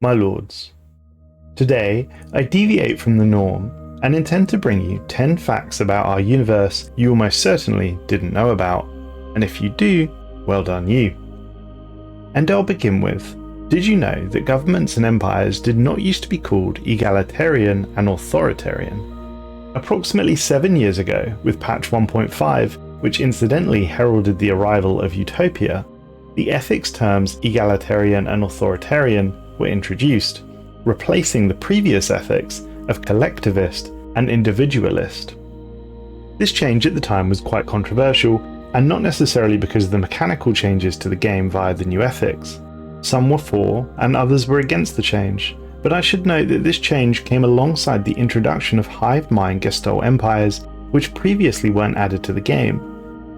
My lords, today I deviate from the norm and intend to bring you 10 facts about our universe you almost certainly didn't know about, and if you do, well done you. And I'll begin with, did you know that governments and empires did not used to be called egalitarian and authoritarian? Approximately 7 years ago, with patch 1.5, which incidentally heralded the arrival of utopia, the ethics terms egalitarian and authoritarian were introduced, replacing the previous ethics of collectivist and individualist. This change at the time was quite controversial, and not necessarily because of the mechanical changes to the game via the new ethics. Some were for, and others were against the change, but I should note that this change came alongside the introduction of hive mind Gestalt empires, which previously weren't added to the game.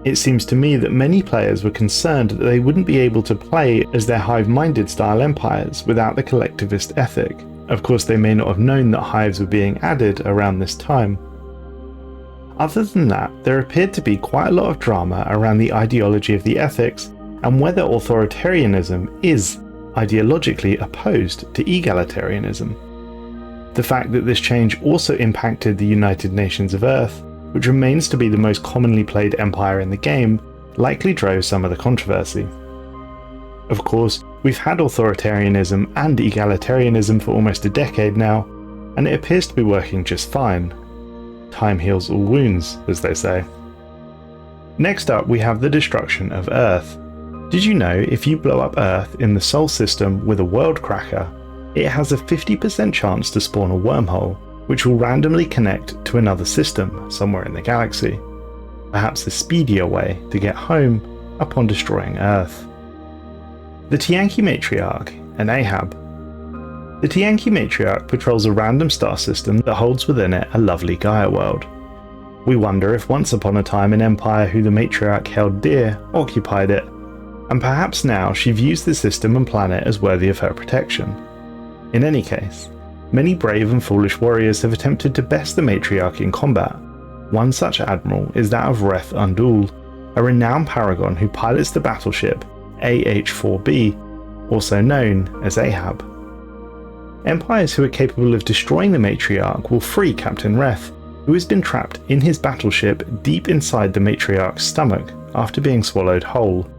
It seems to me that many players were concerned that they wouldn't be able to play as their hive-minded style empires without the collectivist ethic. Of course, they may not have known that hives were being added around this time. Other than that, there appeared to be quite a lot of drama around the ideology of the ethics and whether authoritarianism is ideologically opposed to egalitarianism. The fact that this change also impacted the United Nations of Earth, which remains to be the most commonly played empire in the game, likely drove some of the controversy. Of course, we've had authoritarianism and egalitarianism for almost a decade now, and it appears to be working just fine. Time heals all wounds, as they say. Next up, we have the destruction of Earth. Did you know if you blow up Earth in the Sol system with a world cracker, it has a 50% chance to spawn a wormhole, which will randomly connect to another system somewhere in the galaxy. Perhaps a speedier way to get home upon destroying Earth. The Tiyanki Matriarch and Ahab. The Tiyanki Matriarch patrols a random star system that holds within it a lovely Gaia world. We wonder if once upon a time an empire who the Matriarch held dear occupied it, and perhaps now she views the system and planet as worthy of her protection. In any case, many brave and foolish warriors have attempted to best the Matriarch in combat. One such admiral is that of Reth Undul, a renowned paragon who pilots the battleship AH4B, also known as Ahab. Empires who are capable of destroying the Matriarch will free Captain Reth, who has been trapped in his battleship deep inside the Matriarch's stomach after being swallowed whole.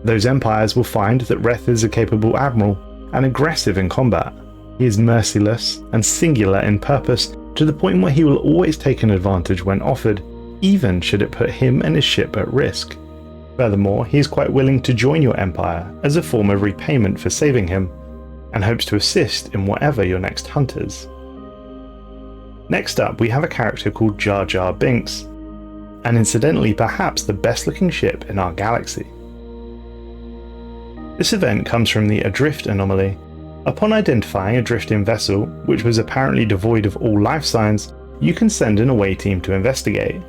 Those empires will find that Reth is a capable admiral and aggressive in combat. He is merciless and singular in purpose, to the point where he will always take an advantage when offered, even should it put him and his ship at risk. Furthermore, he is quite willing to join your empire as a form of repayment for saving him, and hopes to assist in whatever your next hunt is. Next up, we have a character called Jar Jar Binks, and incidentally perhaps the best looking ship in our galaxy. This event comes from the Adrift anomaly. Upon identifying a drifting vessel, which was apparently devoid of all life signs, you can send an away team to investigate.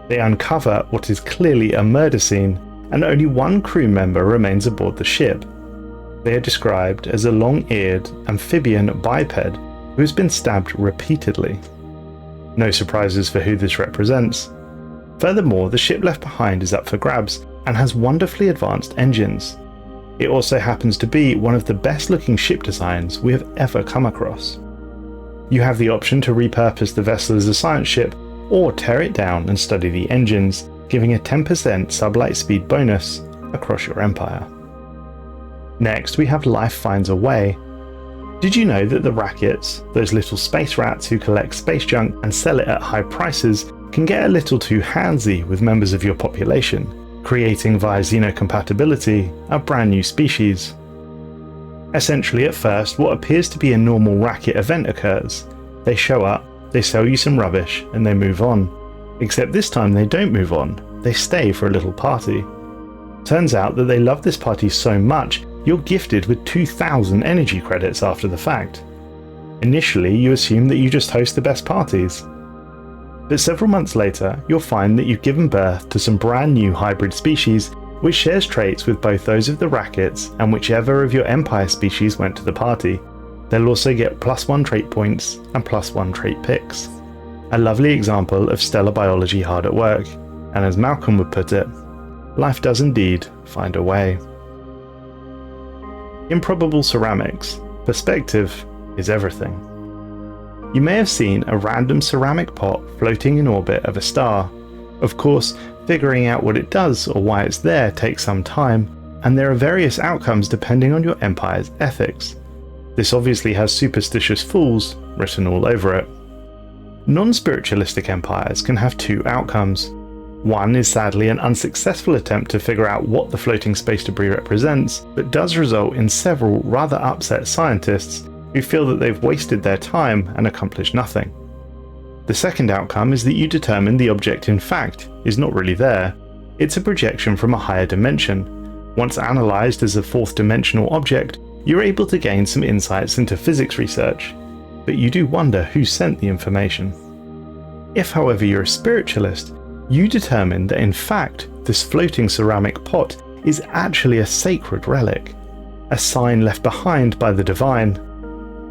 They uncover what is clearly a murder scene, and only one crew member remains aboard the ship. They are described as a long-eared amphibian biped who has been stabbed repeatedly. No surprises for who this represents. Furthermore, the ship left behind is up for grabs and has wonderfully advanced engines. It also happens to be one of the best looking ship designs we have ever come across. You have the option to repurpose the vessel as a science ship, or tear it down and study the engines, giving a 10% sublight speed bonus across your empire. Next, we have Life Finds a Way. Did you know that the Rackets, those little space rats who collect space junk and sell it at high prices, can get a little too handsy with members of your population, creating via xenocompatibility a brand new species? Essentially, at first, what appears to be a normal racket event occurs. They show up, they sell you some rubbish, and they move on. Except this time they don't move on, they stay for a little party. Turns out that they love this party so much, you're gifted with 2,000 energy credits after the fact. Initially, you assume that you just host the best parties. But several months later, you'll find that you've given birth to some brand new hybrid species, which shares traits with both those of the Rackets and whichever of your Empire species went to the party. They'll also get +1 trait points and +1 trait picks. A lovely example of stellar biology hard at work, and as Malcolm would put it, life does indeed find a way. Improbable Ceramics. Perspective is everything. You may have seen a random ceramic pot floating in orbit of a star. Of course, figuring out what it does or why it's there takes some time, and there are various outcomes depending on your empire's ethics. This obviously has superstitious fools written all over it. Non-spiritualistic empires can have two outcomes. One is sadly an unsuccessful attempt to figure out what the floating space debris represents, but does result in several rather upset scientists who feel that they've wasted their time and accomplished nothing. The second outcome is that you determine the object in fact is not really there. It's a projection from a higher dimension. Once analysed as a fourth dimensional object, you're able to gain some insights into physics research, but you do wonder who sent the information. If, however, you're a spiritualist, you determine that in fact this floating ceramic pot is actually a sacred relic, a sign left behind by the divine.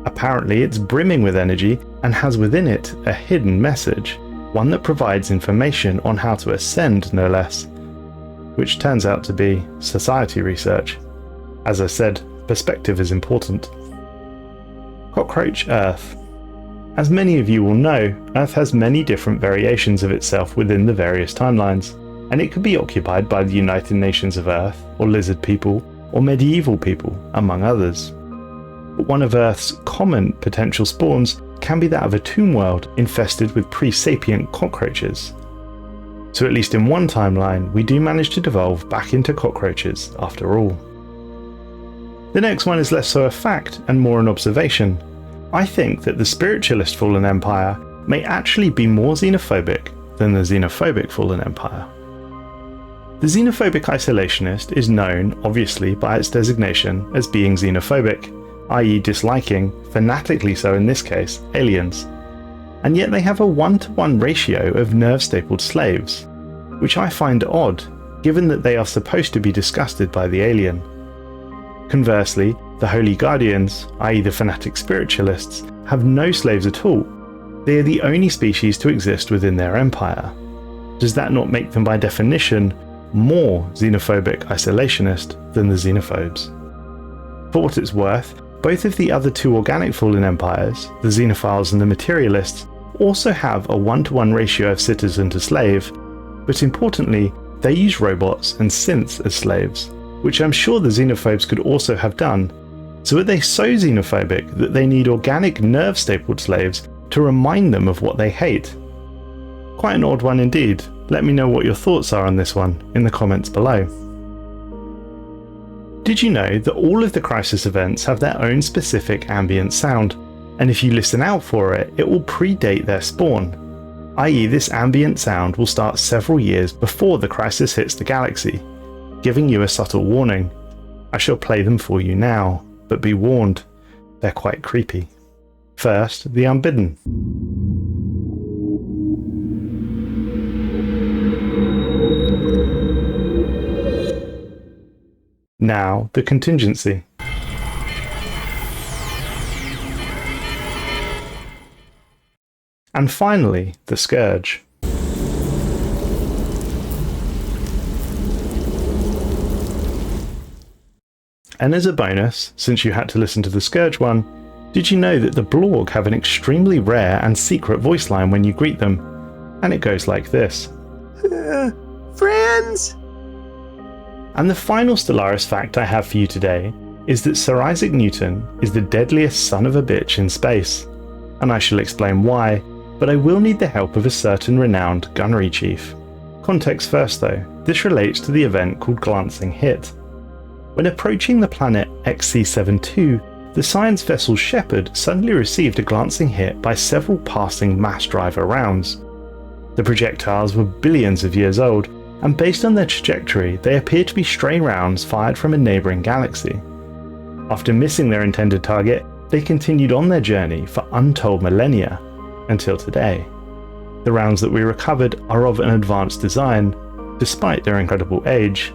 Apparently it's brimming with energy and has within it a hidden message, one that provides information on how to ascend, no less, which turns out to be society research. As I said, perspective is important. Cockroach Earth. As many of you will know, Earth has many different variations of itself within the various timelines, and it could be occupied by the United Nations of Earth, or lizard people, or medieval people, among others. But one of Earth's common potential spawns can be that of a tomb world infested with pre-sapient cockroaches. So at least in one timeline, we do manage to devolve back into cockroaches after all. The next one is less so a fact and more an observation. I think that the spiritualist fallen empire may actually be more xenophobic than the xenophobic fallen empire. The xenophobic isolationist is known, obviously, by its designation as being xenophobic, i.e. disliking, fanatically so in this case, aliens. And yet they have a 1-to-1 ratio of nerve-stapled slaves, which I find odd, given that they are supposed to be disgusted by the alien. Conversely, the Holy Guardians, i.e. the fanatic spiritualists, have no slaves at all. They are the only species to exist within their empire. Does that not make them by definition more xenophobic isolationist than the xenophobes? For what it's worth, both of the other two organic fallen empires, the xenophiles and the materialists, also have a 1-to-1 ratio of citizen to slave, but importantly, they use robots and synths as slaves, which I'm sure the xenophobes could also have done. So are they so xenophobic that they need organic nerve-stapled slaves to remind them of what they hate? Quite an odd one indeed. Let me know what your thoughts are on this one in the comments below. Did you know that all of the crisis events have their own specific ambient sound, and if you listen out for it, it will predate their spawn, i.e. this ambient sound will start several years before the crisis hits the galaxy, giving you a subtle warning. I shall play them for you now, but be warned, they're quite creepy. First, the unbidden. Now, the contingency. And finally, the scourge. And as a bonus, since you had to listen to the scourge one, did you know that the Blorg have an extremely rare and secret voice line when you greet them? And it goes like this. Friends! And the final Stellaris fact I have for you today is that Sir Isaac Newton is the deadliest son of a bitch in space. And I shall explain why, but I will need the help of a certain renowned gunnery chief. Context first though, this relates to the event called Glancing Hit. When approaching the planet XC72, the science vessel Shepherd suddenly received a glancing hit by several passing mass driver rounds. The projectiles were billions of years old, and based on their trajectory, they appeared to be stray rounds fired from a neighbouring galaxy. After missing their intended target, they continued on their journey for untold millennia, until today. The rounds that we recovered are of an advanced design, despite their incredible age.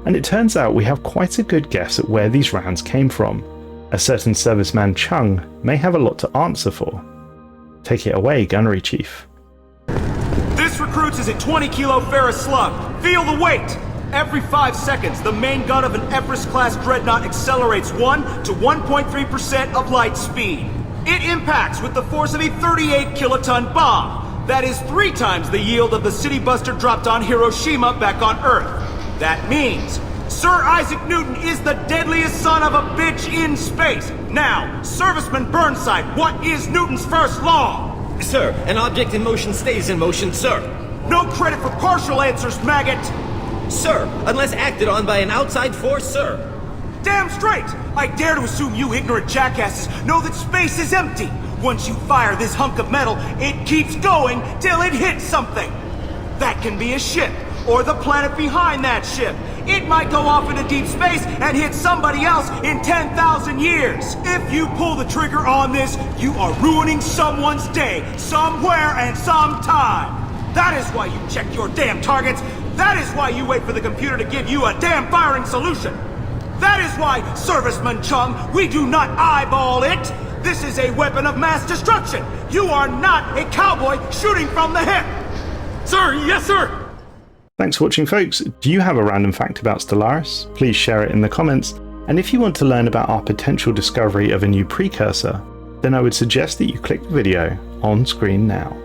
And it turns out we have quite a good guess at where these rounds came from. A certain serviceman Chung may have a lot to answer for. Take it away, Gunnery Chief. This recruits is a 20 kilo ferrous slug. Feel the weight! Every 5 seconds, the main gun of an Everest-class dreadnought accelerates 1 to 1.3% of light speed. It impacts with the force of a 38-kiloton bomb. That is 3 times the yield of the city buster dropped on Hiroshima back on Earth. That means Sir Isaac Newton is the deadliest son of a bitch in space. Now, Serviceman Burnside, what is Newton's first law? Sir, an object in motion stays in motion, sir. No credit for partial answers, maggot! Sir, unless acted on by an outside force, sir. Damn straight! I dare to assume you ignorant jackasses know that space is empty. Once you fire this hunk of metal, it keeps going till it hits something. That can be a ship, or the planet behind that ship. It might go off into deep space and hit somebody else in 10,000 years. If you pull the trigger on this, you are ruining someone's day, somewhere and sometime. That is why you check your damn targets. That is why you wait for the computer to give you a damn firing solution. That is why, Serviceman Chung, we do not eyeball it. This is a weapon of mass destruction. You are not a cowboy shooting from the hip. Sir, yes, sir. Thanks for watching, folks. Do you have a random fact about Stellaris? Please share it in the comments. And if you want to learn about our potential discovery of a new precursor, then I would suggest that you click the video on screen now.